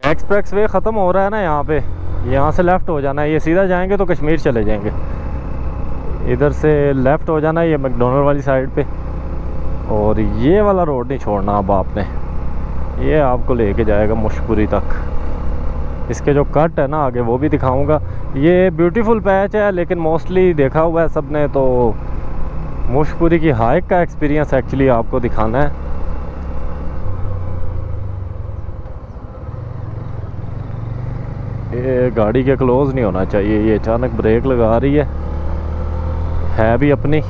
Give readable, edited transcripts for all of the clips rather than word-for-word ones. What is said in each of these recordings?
Express way ख़त्म हो रहा है ना यहाँ पे, यहाँ से लेफ़्ट हो जाना है। ये सीधा जाएंगे तो कश्मीर चले जाएंगे, इधर से लेफ़्ट हो जाना है ये मैकडोनल्ड वाली साइड पे। और ये वाला रोड नहीं छोड़ना अब आपने, ये आपको लेके जाएगा मुशपुरी तक। इसके जो कट है ना आगे वो भी दिखाऊंगा। ये ब्यूटीफुल पैच है लेकिन मोस्टली देखा हुआ है सब ने, तो मुशपुरी की हाइक का एक्सपीरियंस एक्चुअली आपको दिखाना है। ये गाड़ी के क्लोज नहीं होना चाहिए, ये अचानक ब्रेक लगा रही है भी अपनी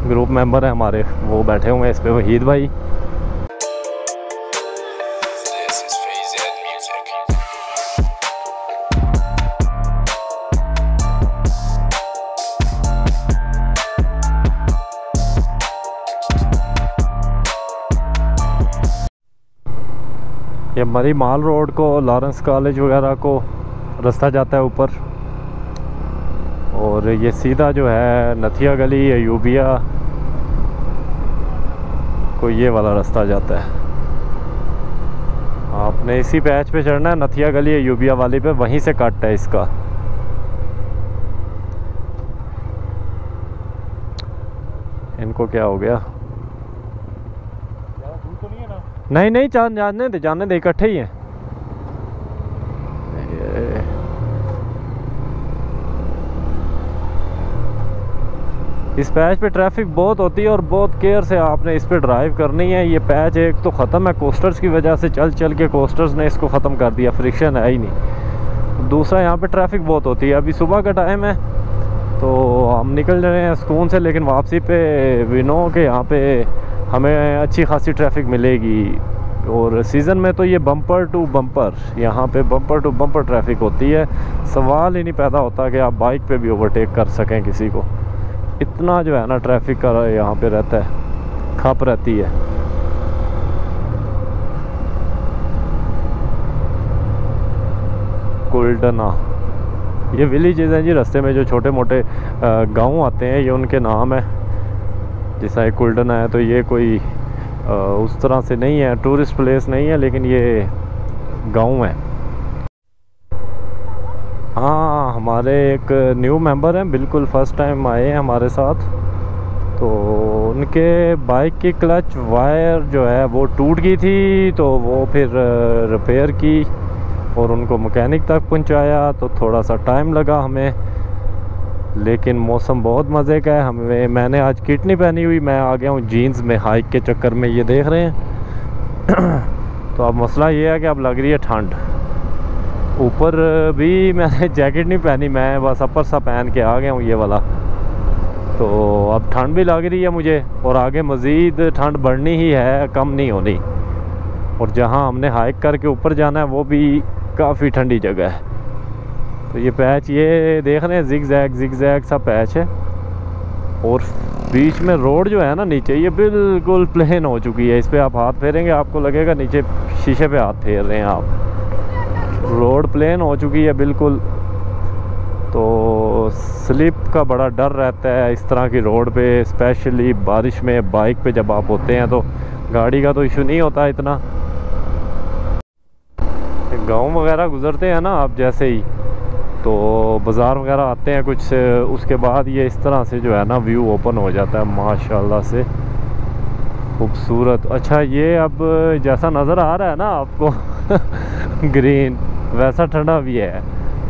ग्रुप मेंबर है हमारे, वो बैठे हुए हैं इस पे, वहीद भाई। ये मरी माल रोड को, लॉरेंस कॉलेज वगैरह को रास्ता जाता है ऊपर, और ये सीधा जो है नथिया गली या यूबिया को ये वाला रास्ता जाता है। आपने इसी पैच पे चढ़ना है, नथिया गली या यूबिया वाली पे, वहीं से कट है इसका। इनको क्या हो गया? नहीं नहीं, जाने दे इकट्ठे ही हैं। इस पैच पे ट्रैफिक बहुत होती है और बहुत केयर से आपने इस पे ड्राइव करनी है। ये पैच एक तो ख़त्म है कोस्टर्स की वजह से, चल चल के कोस्टर्स ने इसको ख़त्म कर दिया, फ्रिक्शन है ही नहीं। दूसरा यहाँ पे ट्रैफिक बहुत होती है। अभी सुबह का टाइम है तो हम निकल रहे हैं सुकून से, लेकिन वापसी पे वी नो के यहाँ पे हमें अच्छी खासी ट्रैफिक मिलेगी। और सीज़न में तो ये बम्पर टू बम्पर, यहाँ पे बम्पर टू बम्पर ट्रैफिक होती है। सवाल ही नहीं पैदा होता कि आप बाइक पे भी ओवरटेक कर सकें किसी को। इतना जो है ना ट्रैफिक का यहाँ पे रहता है, खप रहती है। कुल्डना, ये विलेजेस हैं जी रास्ते में, जो छोटे मोटे गांव आते हैं, ये उनके नाम है। जैसा एक कुल्डना है तो ये कोई उस तरह से नहीं है, टूरिस्ट प्लेस नहीं है, लेकिन ये गांव है। हाँ, हमारे एक न्यू मेंबर हैं, बिल्कुल फर्स्ट टाइम आए हैं हमारे साथ। तो उनके बाइक की क्लच वायर जो है वो टूट गई थी, तो वो फिर रिपेयर की और उनको मैकेनिक तक पहुंचाया। तो थोड़ा सा टाइम लगा हमें, लेकिन मौसम बहुत मज़े का है। मैंने आज किट नहीं पहनी हुई, मैं आ गया हूँ जीन्स में हाइक के चक्कर में, ये देख रहे हैं। तो अब मसला ये है कि अब लग रही है ठंड। ऊपर भी मैंने जैकेट नहीं पहनी, मैं बस अपर सा पहन के आ गया हूँ ये वाला। तो अब ठंड भी लग रही है मुझे, और आगे मज़ीद ठंड बढ़नी ही है, कम नहीं होनी। और जहाँ हमने हाइक करके ऊपर जाना है वो भी काफ़ी ठंडी जगह है। तो ये पैच ये देख रहे हैं, जिग-जैग सा पैच है। और बीच में रोड जो है ना नीचे, ये बिल्कुल प्लेन हो चुकी है। इस पर आप हाथ फेरेंगे आपको लगेगा नीचे शीशे पे हाथ फेर रहे हैं आप। रोड प्लेन हो चुकी है बिल्कुल। तो स्लिप का बड़ा डर रहता है इस तरह की रोड पे, स्पेशली बारिश में। बाइक पे जब आप होते हैं तो गाड़ी का तो इशू नहीं होता इतना। गांव वगैरह गुजरते हैं ना आप जैसे ही, तो बाज़ार वगैरह आते हैं कुछ, उसके बाद ये इस तरह से जो है ना व्यू ओपन हो जाता है माशाल्लाह से, खूबसूरत। अच्छा, ये अब जैसा नज़र आ रहा है ना आपको ग्रीन, वैसा ठंडा भी है,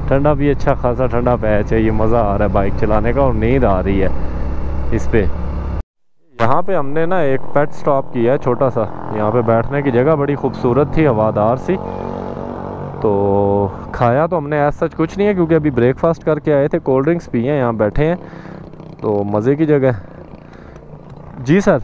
ठंडा भी अच्छा खासा ठंडा पैच है। ये मज़ा आ रहा है बाइक चलाने का, और नींद आ रही है इस पे। यहाँ पे हमने ना एक पेट स्टॉप किया है छोटा सा, यहाँ पे बैठने की जगह बड़ी खूबसूरत थी, हवादार सी। तो खाया तो हमने ऐसा सच कुछ नहीं है, क्योंकि अभी ब्रेकफास्ट करके आए थे, कोल्ड ड्रिंक्स पिए हैं, यहाँ बैठे हैं, तो मज़े की जगह। जी सर।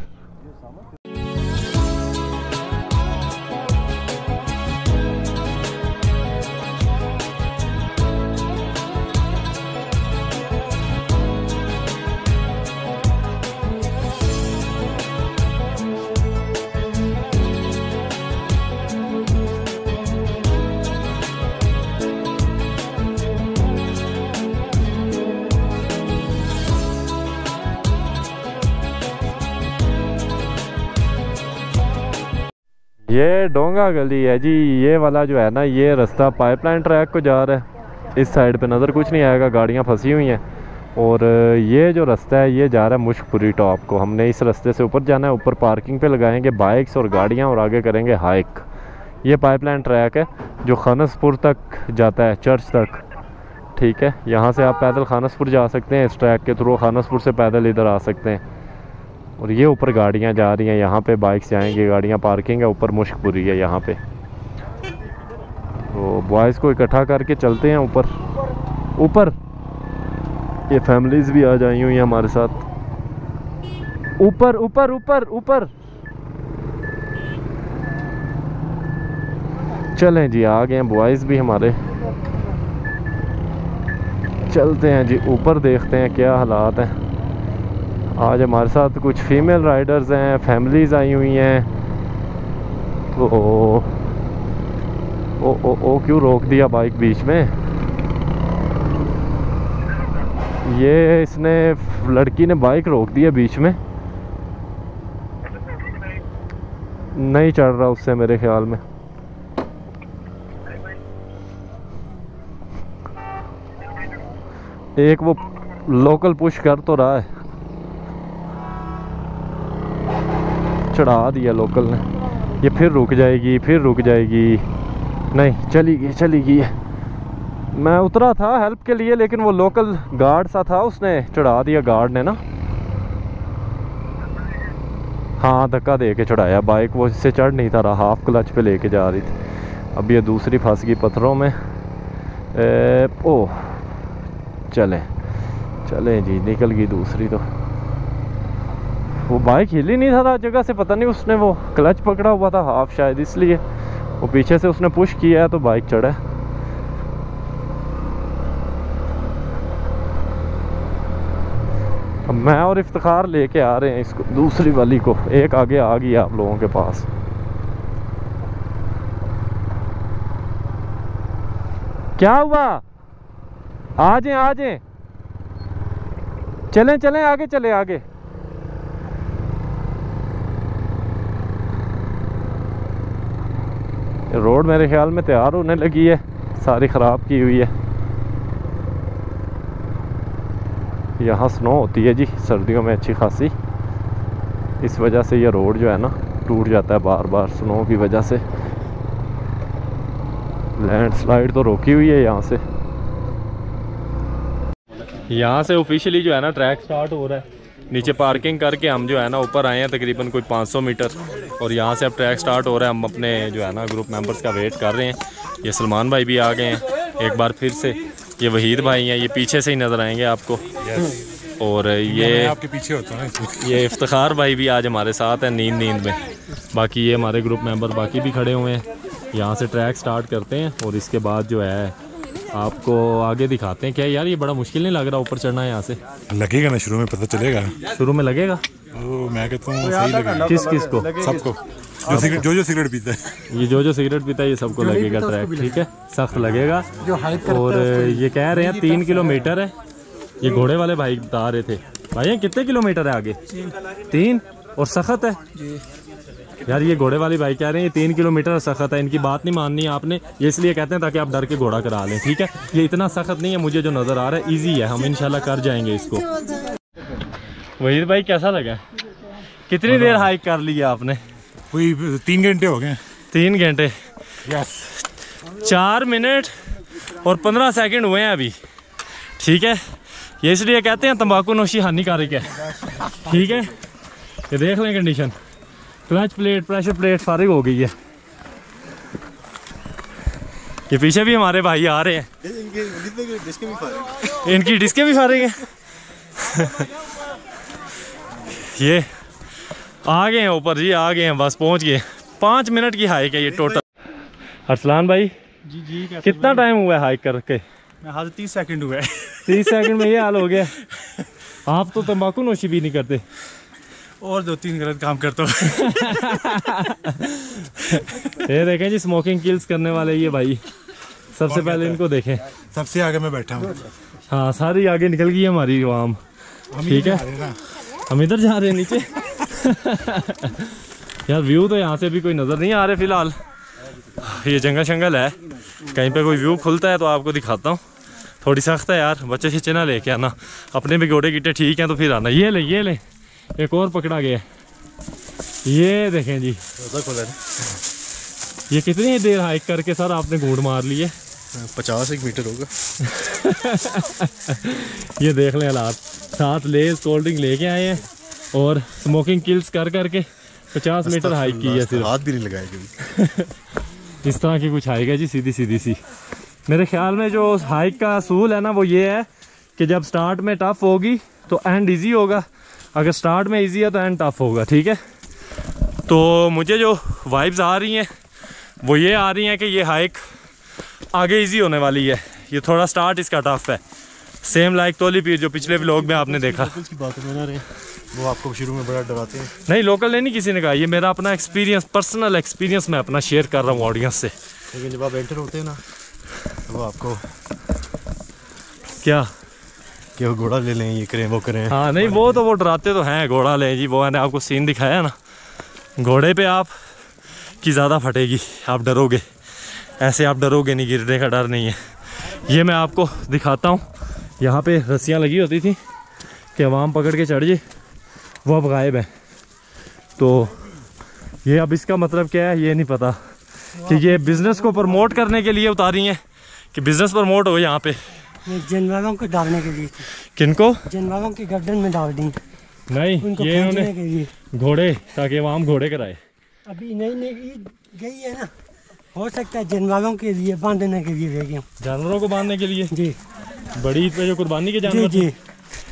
ये डोंगा गली है जी। ये वाला जो है ना, ये रास्ता पाइपलाइन ट्रैक को जा रहा है। इस साइड पे नज़र कुछ नहीं आएगा, गाड़ियाँ फंसी हुई हैं। और ये जो रास्ता है ये जा रहा है मुश्कपुरी टॉप को। हमने इस रास्ते से ऊपर जाना है। ऊपर पार्किंग पे लगाएंगे बाइक्स और गाड़ियाँ और आगे करेंगे हाइक। ये पाइपलाइन ट्रैक है जो खानसपुर तक जाता है, चर्च तक। ठीक है, यहाँ से आप पैदल खानसपुर जा सकते हैं। इस ट्रैक के थ्रू खानसपुर से पैदल इधर आ सकते हैं। और ये ऊपर गाड़ियाँ जा रही हैं, यहाँ पे बाइक्स जाएंगी, गाड़ियाँ पार्किंग है। ऊपर मुश्कपुरी है यहाँ पे। तो बॉयज़ को इकट्ठा करके चलते हैं ऊपर। ऊपर ये फैमिलीज़ भी आ जाई हुई हैं हमारे साथ। ऊपर ऊपर ऊपर ऊपर चलें जी, आ गए हैं बॉयज़ भी हमारे। चलते हैं जी ऊपर, देखते हैं क्या हालात हैं। आज हमारे साथ कुछ फीमेल राइडर्स हैं, फैमिलीज़ आई हुई हैं। तो ओ क्यों रोक दिया बाइक बीच में? ये इसने लड़की ने बाइक रोक दी है बीच में। नहीं चढ़ रहा उससे मेरे ख्याल में। एक वो लोकल पुश कर तो रहा है, चढ़ा दिया लोकल ने। ये फिर रुक जाएगी, फिर रुक जाएगी। नहीं, चली गई है। मैं उतरा था हेल्प के लिए, लेकिन वो लोकल गार्ड सा था, उसने चढ़ा दिया, गार्ड ने ना। हाँ, धक्का दे के चढ़ाया बाइक। वो इससे चढ़ नहीं था रहा, हाफ क्लच पे लेके जा रही थी। अब ये दूसरी फंस गई पत्थरों में। ओह, चलें जी, निकल गई दूसरी। तो वो बाइक हिली नहीं था जगह से, पता नहीं उसने वो क्लच पकड़ा हुआ था हाफ, शायद इसलिए वो पीछे से उसने पुश किया है तो बाइक चढ़ा। अब मैं और इफ्तिखार लेके आ रहे हैं इसको, दूसरी वाली को। एक आगे आ गई आप लोगों के पास। क्या हुआ? आ जाएं। चलें आगे, चले आगे। रोड मेरे ख्याल में तैयार होने लगी है, सारी ख़राब की हुई है। यहाँ स्नो होती है जी सर्दियों में अच्छी खासी। इस वजह से ये रोड जो है ना टूट जाता है बार बार स्नो की वजह से। लैंडस्लाइड तो रोकी हुई है यहाँ से। यहाँ से ऑफिशियली जो है ना ट्रैक स्टार्ट हो रहा है। नीचे पार्किंग करके हम जो है ना ऊपर आए हैं तकरीबन कोई 500 मीटर। और यहाँ से अब ट्रैक स्टार्ट हो रहा है। हम अपने जो है ना ग्रुप मेंबर्स का वेट कर रहे हैं। ये सलमान भाई भी आ गए हैं एक बार फिर से। ये वहीद भाई हैं, ये पीछे से ही नज़र आएंगे आपको। और ये आपके पीछे होता है। ये इफ्तिखार भाई भी आज हमारे साथ हैं नींद में। बाकी ये हमारे ग्रुप मेंबर बाकी भी खड़े हुए हैं। यहाँ से ट्रैक स्टार्ट करते हैं और इसके बाद जो है आपको आगे दिखाते हैं। क्या यार ये बड़ा मुश्किल नहीं लग रहा ऊपर चढ़ना है? यहाँ से लगेगा ना, शुरू में पता चलेगा। शुरू में लगेगा तो मैं कहता हूँ सही लगेगा। किस को? सबको, जो सिगरेट पीता है। ये जो सिगरेट पीता है ये सबको लगेगा ट्रैक। ठीक है, सख्त लगेगा। और ये कह रहे हैं 3 किलोमीटर है। ये घोड़े वाले भाई बता रहे थे। भाई कितने किलोमीटर है आगे? 3 और सख्त है यार। ये घोड़े वाली भाई कह रहे हैं ये 3 किलोमीटर सख्त है। इनकी बात नहीं माननी आपने, ये इसलिए कहते हैं ताकि आप डर के घोड़ा करा लें। ठीक है, ये इतना सख्त नहीं है मुझे जो नज़र आ रहा है, इजी है। हम इंशाल्लाह कर जाएंगे इसको। वहीद भाई कैसा लगा? कितनी देर हाइक कर ली है आपने? कोई 3 घंटे हो गए। 3 घंटे? यस। 4 मिनट और 15 सेकंड हुए हैं अभी। ठीक है, ये इसलिए कहते हैं तंबाकू नोशी हानिकारक है। ठीक है, ये देख लें condition. Clutch plate, pressure plate फारिग हो गई है। ये पीछे भी हमारे भाई आ रहे हैं। इनकी डिस्कें भी फारिग हैं। ये आ गए हैं ऊपर जी, आ गए हैं, बस पहुंच गए। 5 मिनट की हाइक है ये टोटल। अरसलान भाई जी कितना टाइम हुआ है हाइक करके? हाँ 30 सेकंड हुए। 30 सेकंड में ये हाल हो गया। आप तो तंबाकू नोशी भी नहीं करते और 2-3 गलत काम करता हूँ। ये देखें जी स्मोकिंग किल्स करने वाले ये भाई। सबसे पहले इनको देखें। सबसे आगे मैं बैठा हूँ। हाँ, सारी आगे निकल गई है हमारी आवाम। ठीक है, हम इधर जा रहे हैं नीचे। यार व्यू तो यहाँ से भी कोई नज़र नहीं आ रहे फ़िलहाल। ये जंगल शंगल है, कहीं पे कोई व्यू खुलता है तो आपको दिखाता हूँ। थोड़ी सख्त है यार, बच्चे शच्चे ना लेके आना, अपने भी गोड़े गिट्टे ठीक हैं तो फिर आना। ये ले एक और पकड़ा गया, ये देखें जी। ये कितनी देर हाइक करके सर आपने घूंड मार ली है? 50 मीटर होगा। ये देख लें हालात, साथ लेस कोल्ड ड्रिंक लेके आए हैं और स्मोकिंग किल्स कर करके 50 मीटर हाइक की है सिर्फ। हाथ भी नहीं लगाए कभी। इस तरह की कुछ हाइक है जी, सीधी सी। मेरे ख्याल में जो हाइक का असूल है ना वो ये है कि जब स्टार्ट में टफ होगी तो एंड इजी होगा, अगर स्टार्ट में इजी है तो एंड टफ होगा, ठीक है। तो मुझे जो वाइब्स आ रही हैं वो ये आ रही हैं कि ये हाइक आगे इजी होने वाली है। ये थोड़ा स्टार्ट इसका टफ है, सेम लाइक तोली पीर जो पिछले व्लॉग में आपने देखा। की बात बना रहे, वो आपको शुरू में बड़ा डराते हैं। नहीं, लोकल नहीं किसी ने कहा, ये मेरा अपना एक्सपीरियंस, पर्सनल एक्सपीरियंस मैं अपना शेयर कर रहा हूँ ऑडियंस से। लेकिन जब आप एंटर होते हैं ना तो वो आपको क्या कि वो घोड़ा ले लें, ये करें वो करें। हाँ नहीं, वो तो वो डराते तो हैं, घोड़ा ले जी, वो मैंने आपको सीन दिखाया ना, घोड़े पे आप की ज़्यादा फटेगी, आप डरोगे, ऐसे आप डरोगे नहीं, गिरने का डर नहीं है। ये मैं आपको दिखाता हूँ, यहाँ पे रस्सियाँ लगी होती थी कि अवाम पकड़ के चढ़ जाए, वो अब गायब है। तो ये अब इसका मतलब क्या है ये नहीं पता कि ये बिज़नेस को प्रमोट करने के लिए उतारी हैं कि बिज़नेस प्रमोट हो यहाँ पे। जानवरों को डालने के लिए। किनको? जानवरों की गर्दन में डाल दी। नहीं, ये इन्होंने घोड़े, ताकि आवाम घोड़े कराए। अभी नई ईद गई है ना, हो सकता है जानवरों के लिए बांधने के लिए गई। जानवरों को बांधने के लिए जी, बड़ी ईद पे जो कुर्बानी के जानवर। जी,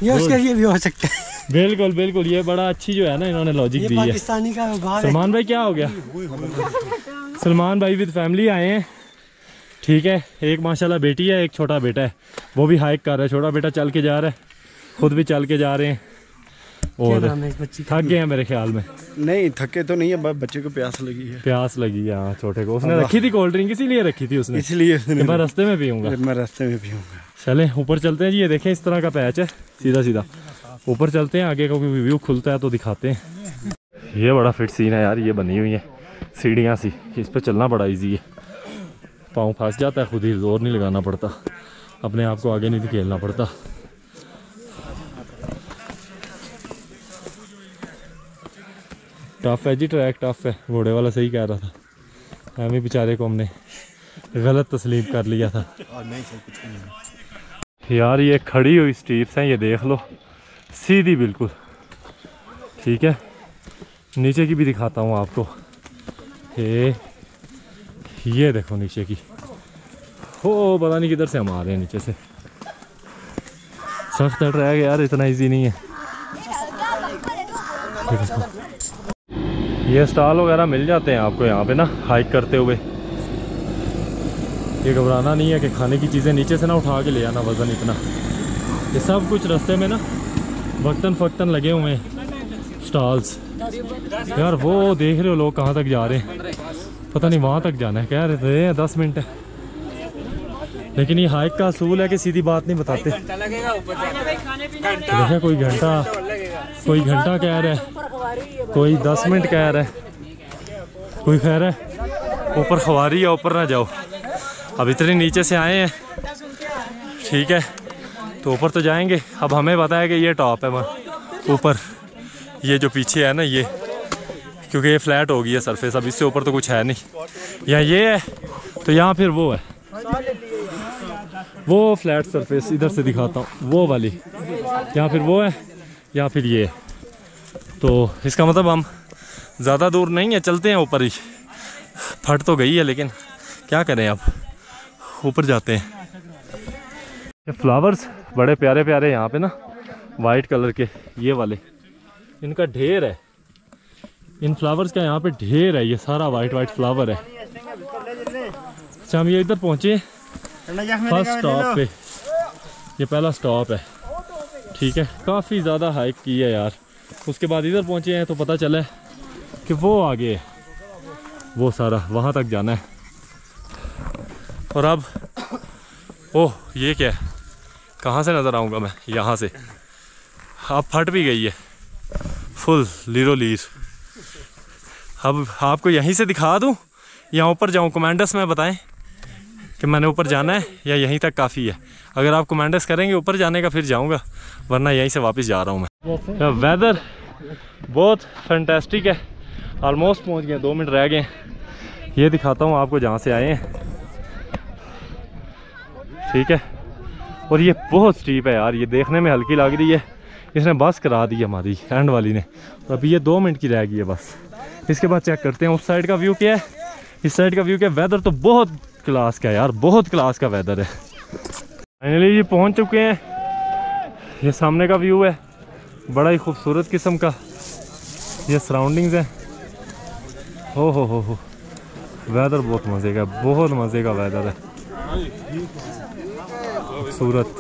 ये उसके लिए भी हो सकता है। बिल्कुल, ये बड़ा अच्छी जो है ना इन्होंने लॉजिक दी है। पाकिस्तानी का व्यवहार। सलमान भाई क्या हो गया? सलमान भाई विद फैमिली आए हैं, ठीक है। एक माशाल्लाह बेटी है, एक छोटा बेटा है, वो भी हाइक कर रहा है। छोटा बेटा चल के जा रहा है, खुद भी चल के जा रहे हैं और थक गए हैं मेरे ख्याल में। नहीं थके तो नहीं है, बच्चे को प्यास लगी है। प्यास लगी है हाँ, छोटे को। उसने रखी थी कोल्ड ड्रिंक, इसीलिए रखी थी उसने, इसलिए मैं रास्ते में पीऊंगा। मैं रास्ते में पीऊंगा। चलें ऊपर चलते हैं जी। ये देखें इस तरह का पैच है, सीधा ऊपर चलते हैं, आगे का कोई व्यू खुलता है तो दिखाते हैं। ये बड़ा फिट सीन है यार, ये बनी हुई है सीढ़ियाँ सी, इस पर चलना बड़ा इजी है, पाँव फंस जाता है खुद ही, जोर नहीं लगाना पड़ता, अपने आप को आगे नहीं धकेलना पड़ता। टफ है जी ट्रैक, टफ है। घोड़े वाला सही कह रहा था, हमें बेचारे को हमने गलत तस्लीम कर लिया था यार। ये खड़ी हुई स्टीप्स हैं, ये देख लो, सीधी बिल्कुल, ठीक है। नीचे की भी दिखाता हूँ आपको, ये देखो नीचे की, हो पता नहीं किधर से हम आ रहे हैं नीचे से। सख्त ट्रैक यार, इतना इजी नहीं है। ये स्टॉल वगैरह मिल जाते हैं आपको यहाँ पे ना हाइक करते हुए। ये घबराना नहीं है कि खाने की चीज़ें नीचे से ना उठा के ले आना, वज़न इतना। ये सब कुछ रास्ते में ना वक्तन फ़क्तन लगे हुए हैं स्टॉल्स। यार वो देख रहे हो लोग कहाँ तक जा रहे हैं, पता नहीं वहाँ तक जाना है, कह रहे हैं 10 मिनट है, लेकिन ये हाइक का असूल है कि सीधी बात नहीं बताते। देखा कोई घंटा कह रहा है, कोई 10 मिनट कह रहा है, कोई कह रहा है ऊपर खवारी है, ऊपर ना जाओ। अब इतने नीचे से आए हैं, ठीक है, तो ऊपर तो जाएंगे। अब हमें पता है कि ये टॉप है ऊपर, ये जो पीछे है ना ये, क्योंकि ये फ्लैट हो गई है सरफेस, अब इससे ऊपर तो कुछ है नहीं। या ये है तो यहाँ फिर वो है, वो फ्लैट सरफेस इधर से दिखाता हूँ, वो वाली, या फिर वो है या फिर ये। तो इसका मतलब हम ज़्यादा दूर नहीं है, चलते हैं ऊपर ही। फट तो गई है लेकिन क्या करें, अब ऊपर जाते हैं। ये फ्लावर्स बड़े प्यारे प्यारे यहाँ पे ना, वाइट कलर के, ये वाले, इनका ढेर है। इन फ्लावर्स का यहाँ पे ढेर है, ये सारा वाइट फ्लावर है। अच्छा हम ये इधर पहुँचे फर्स्ट स्टॉप पे, ये पहला स्टॉप है, ठीक है। काफ़ी ज़्यादा हाइक की है यार, उसके बाद इधर पहुँचे हैं तो पता चला है कि वो आगे है, वो सारा वहाँ तक जाना है। और अब ओह ये क्या है, कहाँ से नज़र आऊँगा मैं, यहाँ से। अब फट भी गई है फुल लीरो लीर, अब आपको यहीं से दिखा दूँ या ऊपर जाऊँ? कमेंट्स में बताएं कि मैंने ऊपर जाना है या यहीं तक काफ़ी है। अगर आप कमेंट्स करेंगे ऊपर जाने का फिर जाऊँगा, वरना यहीं से वापस जा रहा हूँ मैं। वेदर बहुत फैंटास्टिक है। ऑलमोस्ट पहुँच गए, 2 मिनट रह गए। ये दिखाता हूँ आपको जहाँ से आए हैं, ठीक है। और ये बहुत स्टीप है यार, ये देखने में हल्की लग रही है। इसने बस करा दी हमारी एंड वाली ने। तो अभी ये 2 मिनट की रह गई है बस। इसके बाद चेक करते हैं उस साइड का व्यू क्या है, इस साइड का व्यू क्या है। वेदर तो बहुत क्लास का है यार, बहुत क्लास का वेदर है। फाइनली ये पहुंच चुके हैं। ये सामने का व्यू है, बड़ा ही खूबसूरत किस्म का। ये सराउंडिंग्स है। हो वेदर बहुत मज़े का, बहुत मज़े का वेदर है, खूबसूरत।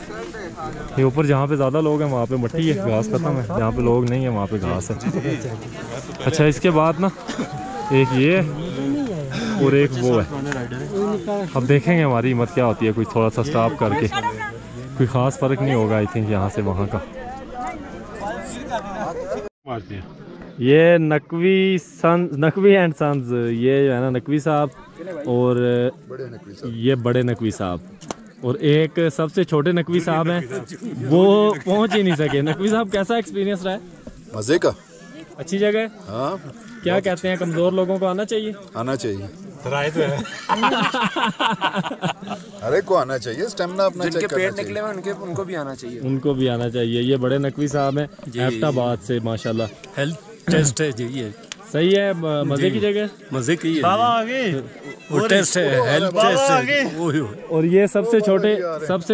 ये ऊपर जहाँ पे ज़्यादा लोग हैं वहाँ पे मट्टी है, घास खत्म है। जहाँ पे लोग नहीं है वहाँ पे घास है। अच्छा, इसके बाद ना एक ये है और एक वो है। अब देखेंगे हमारी हिम्मत क्या होती है। कोई थोड़ा सा स्टॉप करके, कोई ख़ास फ़र्क नहीं होगा आई थिंक यहाँ से वहाँ का। ये नकवी एंड सन्स, ये जो है ना नकवी साहब, और ये बड़े नकवी साहब, और एक सबसे छोटे नकवी साहब हैं, वो पहुंच ही नहीं सके। नकवी साहब, कैसा एक्सपीरियंस रहा है? मजे का, अच्छी जगह है। हाँ, क्या कहते हैं, कमजोर लोगों को आना चाहिए? आना चाहिए, राय तो है। हर एक को आना चाहिए, स्टेमिना अपना चेक करना चाहिए। निकले हुए उनको भी आना चाहिए, उनको भी आना चाहिए। ये बड़े नकवी साहब हैं एबटाबाद से, माशाल्लाह। हेल्थ टेस्ट है जी, ये सही है, मजे की जगह, मजे की है। बाबा आगे वो टेस्ट है, हेल्थ टेस्ट। और ये सबसे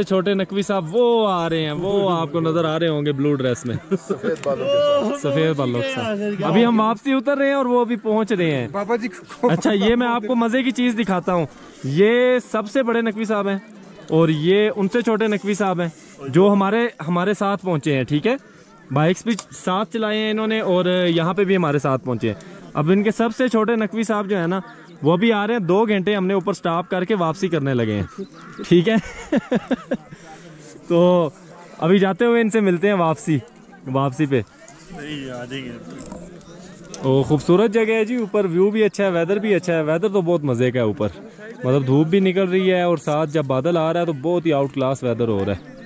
छोटे नकवी साहब वो आ रहे हैं, वो आपको नजर आ रहे होंगे ब्लू ड्रेस में, सफेद बालों के साथ। अभी हम वापसी उतर रहे हैं और वो अभी पहुंच रहे हैं। बाबा जी अच्छा, ये मैं आपको मजे की चीज दिखाता हूँ। ये सबसे बड़े नकवी साहब हैं और ये उनसे छोटे नकवी साहब हैं जो हमारे साथ पहुंचे हैं, ठीक है। बाइक्स भी साथ चलाए हैं इन्होंने और यहाँ पे भी हमारे साथ पहुंचे हैं। अब इनके सबसे छोटे नकवी साहब जो है ना, वो भी आ रहे हैं। 2 घंटे हमने ऊपर स्टॉप करके वापसी करने लगे हैं, ठीक है। तो अभी जाते हुए इनसे मिलते हैं वापसी पे। ओ, खूबसूरत जगह है जी, ऊपर व्यू भी अच्छा है, वेदर भी अच्छा है। वेदर तो बहुत मज़े का है ऊपर, मतलब धूप भी निकल रही है और साथ जब बादल आ रहा है तो बहुत ही आउट क्लास वेदर हो रहा है।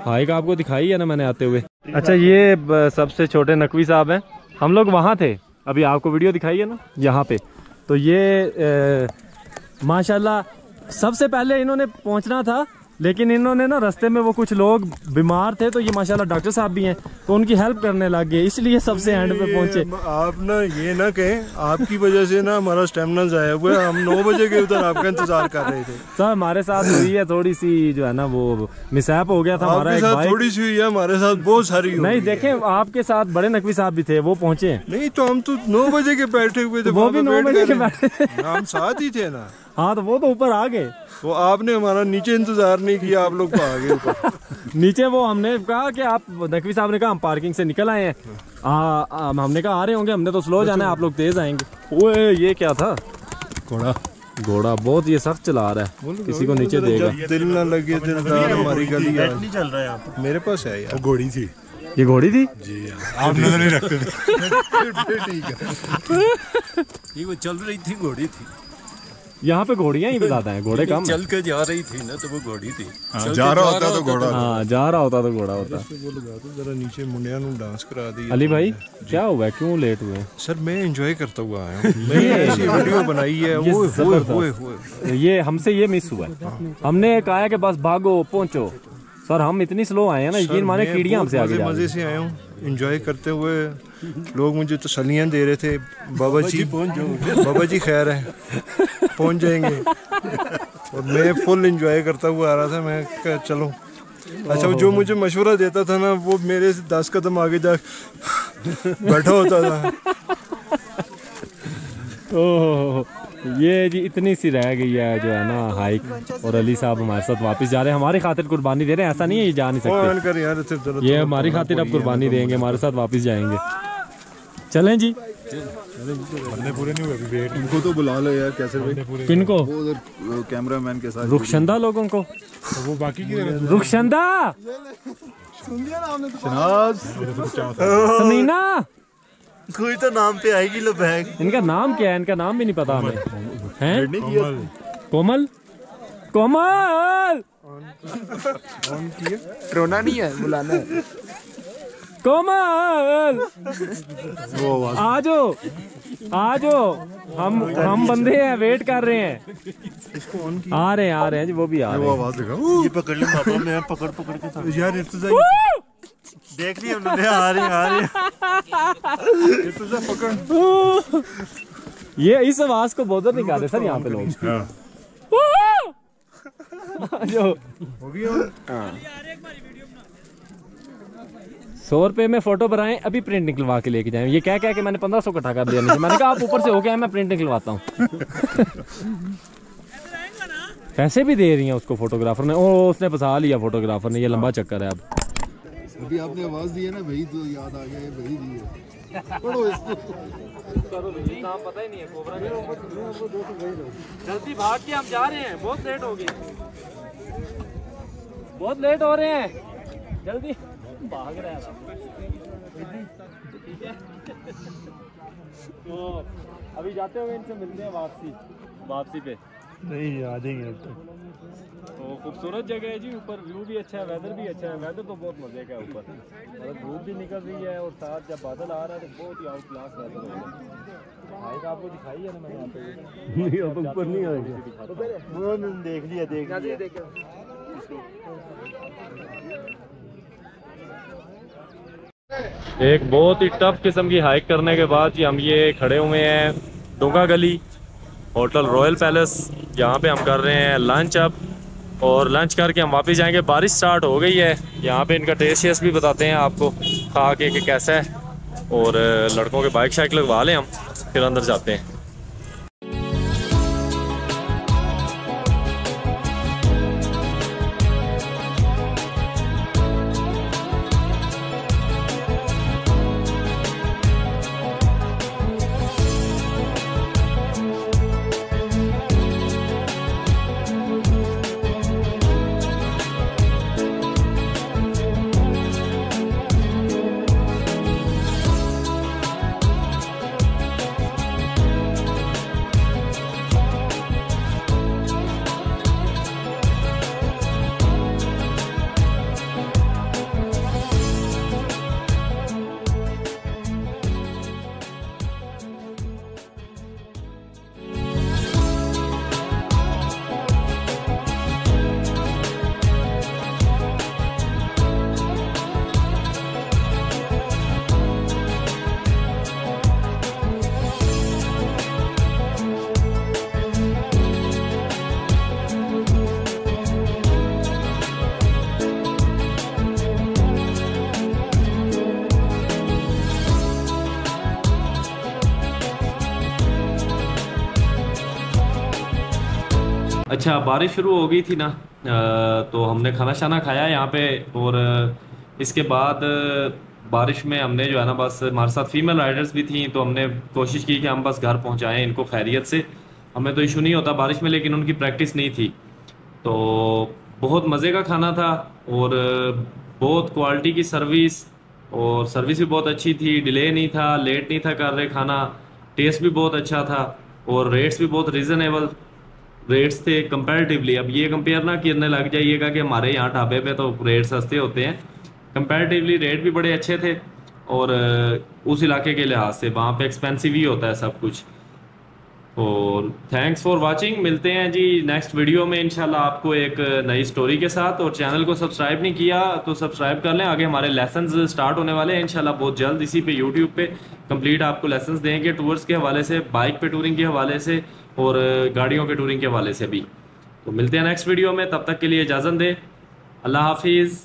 हाइक आपको दिखाई है ना मैंने आते हुए। अच्छा, ये सबसे छोटे नकवी साहब हैं। हम लोग वहाँ थे, अभी आपको वीडियो दिखाई है ना यहाँ पे। तो ये माशाल्लाह सबसे पहले इन्होंने पहुँचना था, लेकिन इन्होंने ना रास्ते में वो कुछ लोग बीमार थे, तो ये माशाल्लाह डॉक्टर साहब भी हैं, तो उनकी हेल्प करने लग गए, इसलिए सबसे एंड पे पहुंचे। आप ना ये ना कहें, आपकी वजह से ना हमारा स्टेमिना जाया हुआ है। हम 9 बजे के उधर आपका इंतजार कर रहे थे। सर, हमारे साथ हुई है थोड़ी सी जो है ना, वो मिसहैप हो गया था हमारा। आपके साथ थोड़ी सी हुई है, हमारे साथ बहुत सारी हुई। नहीं, देखें आपके साथ बड़े नकवी साहब भी थे, वो पहुंचे नहीं तो हम तो 9 बजे के बैठे हुए थे, वो भी 9 बजे के बैठे। हम साथ ही थे ना। हाँ, तो वो तो ऊपर आ गए। वो आपने हमारा नीचे इंतजार नहीं किया, आप लोग आ गए ऊपर। नीचे वो हमने कहा कि आप, नकवी साहब ने कहा हम पार्किंग से निकल आए हैं। हमने कहा आ रहे होंगे, हमने तो स्लो जाना है, आप लोग तेज आएंगे। ओए, ये क्या था? घोड़ा बहुत ये सख्त चला रहा है, किसी को नीचे देगा। दिल ना लगे दिलदार हमारी गली नहीं चल रहा है यहाँ पे। मेरे पास है यार, घोड़ी थी। ये घोड़ी थी जी, आप नजर नहीं रखते थे। ठीक है, ये वो चल रही थी, घोड़ी थी। यहाँ पे घोड़ियाँ ही ज्यादा हैं, घोड़े कम। चल के जा रही थी ना, तो वो घोड़ी थी। जा रहा होता तो घोड़ा। हाँ, जा रहा होता तो घोड़ा होता। वो लगा दो जरा नीचे, मुंडिया नु डांस करा दी। अली भाई, क्या हुआ है, क्यों लेट हुए? सर, मैं एंजॉय करता हुआ आया हूँ। मैंने ऐसी वीडियो बनाई है, वो ये हमसे ये मिस हुआ है। हमने कहा है कि बस भागो पहुंचो। सर, हम इतनी स्लो आए हैं ना, यकीन माने कीड़ियाँ हमसे आगे जा रही हैं। मजे से आया हूँ, एंजॉय करते हुए। लोग मुझे तसल्लियाँ दे रहे थे, बाबा जी पहुँच जाओ, बाबा जी खैर है, पहुँच जाएंगे। और मैं फुल एंजॉय करता हुआ आ रहा था। मैं कहा चलो। अच्छा, जो मुझे मशवरा देता था ना, वो मेरे से 10 कदम आगे जा बैठा होता था। ओह, ये जी इतनी सी रह गई है जो है ना हाइक। और अली साहब हमारे साथ वापस जा रहे हैं, हमारी खातिर कुर्बानी दे रहे हैं। ऐसा नहीं है ये जा नहीं सकते, ये हमारी खातिर अब कुर्बानी देंगे, हमारे साथ वापस जाएंगे। चलें जी, बंदे पूरे नहीं हुए अभी, वेट। इनको तो बुला लो यार, कैसे भाई? किनको? वो उधर कैमरामैन के साथ, रुखशंदा लोगों को। तो वो बाकी की रुखशंदा, समीना, कोई तो नाम पे आएगी लो बैग। इनका नाम क्या है? इनका नाम भी नहीं पता हमें। हैं? कोमल कोमल ट्रोना नहीं है, बुलाना है। कोमल आ जाओ आ जाओ, हम बंदे हैं, वेट कर रहे हैं। आ रहे हैं जी, वो भी आ रहे हैं। आवाज लगा ये पकड़ ले पापा, मैं पकड़ के यार इर्तुजा देख लिया उन्होंने, आ रहे इर्तुजा पकड़। ये इस आवाज को बहुत निकाले सर यहाँ पे लोग। जो होगी और 100 रुपए में फोटो बनाए, अभी प्रिंट निकलवा के लेके जाए। ये क्या के मैंने 1500 इकट्ठा कर दिया। मैंने कहा आप ऊपर से हो गया, मैं प्रिंट निकलवाता हूँ। पैसे भी दे रही हैं उसको फोटोग्राफर ने। ओ उसने फंसा लिया फोटोग्राफर ने, ये लंबा चक्कर है। अब अभी आपने आवाज दी है ना भाई, तो याद आ गया, भाई दी है। पढ़ो इसको। नाम पता ही नहीं है। जल्दी भाग के हम जा रहे हैं, बहुत लेट हो गए, बहुत लेट हो रहे हैं, जल्दी भाग रहा है। ठीक है तो अभी जाते हुए इनसे मिलते हैं वापसी पे। नहीं आ जाएंगे अब तो खूबसूरत जगह है जी, ऊपर व्यू भी अच्छा है, वेदर भी अच्छा है। वेदर तो बहुत मजे का है ऊपर, मतलब धूप भी निकल रही है और साथ जब बादल आ रहा है तो बहुत ही आउट क्लास वेदर हो रहा है। आएगा आपको दिखाई है ना मैंने यहाँ पे, नहीं अब ऊपर नहीं आएगा। वो देख लिया। एक बहुत ही टफ किस्म की हाइक करने के बाद जी हम ये खड़े हुए हैं डोंगा गली होटल रॉयल पैलेस। यहाँ पे हम कर रहे हैं लंच अब, और लंच करके हम वापस जाएंगे। बारिश स्टार्ट हो गई है। यहाँ पे इनका टेस्ट भी बताते हैं आपको खा के कि कैसा है, और लड़कों के बाइक शाइक लगवा लें हम, फिर अंदर जाते हैं। अच्छा बारिश शुरू हो गई थी ना, तो हमने खाना शाना खाया यहाँ पे, और इसके बाद बारिश में हमने जो है ना, बस हमारे साथ फीमेल राइडर्स भी थी, तो हमने कोशिश की कि हम बस घर पहुँचाएँ इनको खैरियत से। हमें तो इशू नहीं होता बारिश में, लेकिन उनकी प्रैक्टिस नहीं थी। तो बहुत मज़े का खाना था और बहुत क्वालिटी की सर्विस, और सर्विस भी बहुत अच्छी थी, डिले नहीं था, लेट नहीं था कर रहे खाना, टेस्ट भी बहुत अच्छा था, और रेट्स भी बहुत रीज़नेबल रेट्स थे कंपैरेटिवली। अब ये कंपेयर ना करने लग जाइएगा कि हमारे यहाँ ढाबे पे तो रेट सस्ते होते हैं, कंपैरेटिवली रेट भी बड़े अच्छे थे, और उस इलाके के लिहाज से वहाँ पे एक्सपेंसिव ही होता है सब कुछ। और थैंक्स फॉर वाचिंग, मिलते हैं जी नेक्स्ट वीडियो में इंशाल्लाह आपको एक नई स्टोरी के साथ। और चैनल को सब्सक्राइब नहीं किया तो सब्सक्राइब कर लें, आगे हमारे लेसन्स स्टार्ट होने वाले हैं इंशाल्लाह बहुत जल्द, इसी पे यूट्यूब पे कंप्लीट आपको लेसन्स देंगे, टूर्स के हवाले से, बाइक पे टूरिंग के हवाले से, और गाड़ियों के टूरिंग के हवाले से भी। तो मिलते हैं नेक्स्ट वीडियो में, तब तक के लिए इजाज़त दें, अल्लाह हाफिज़।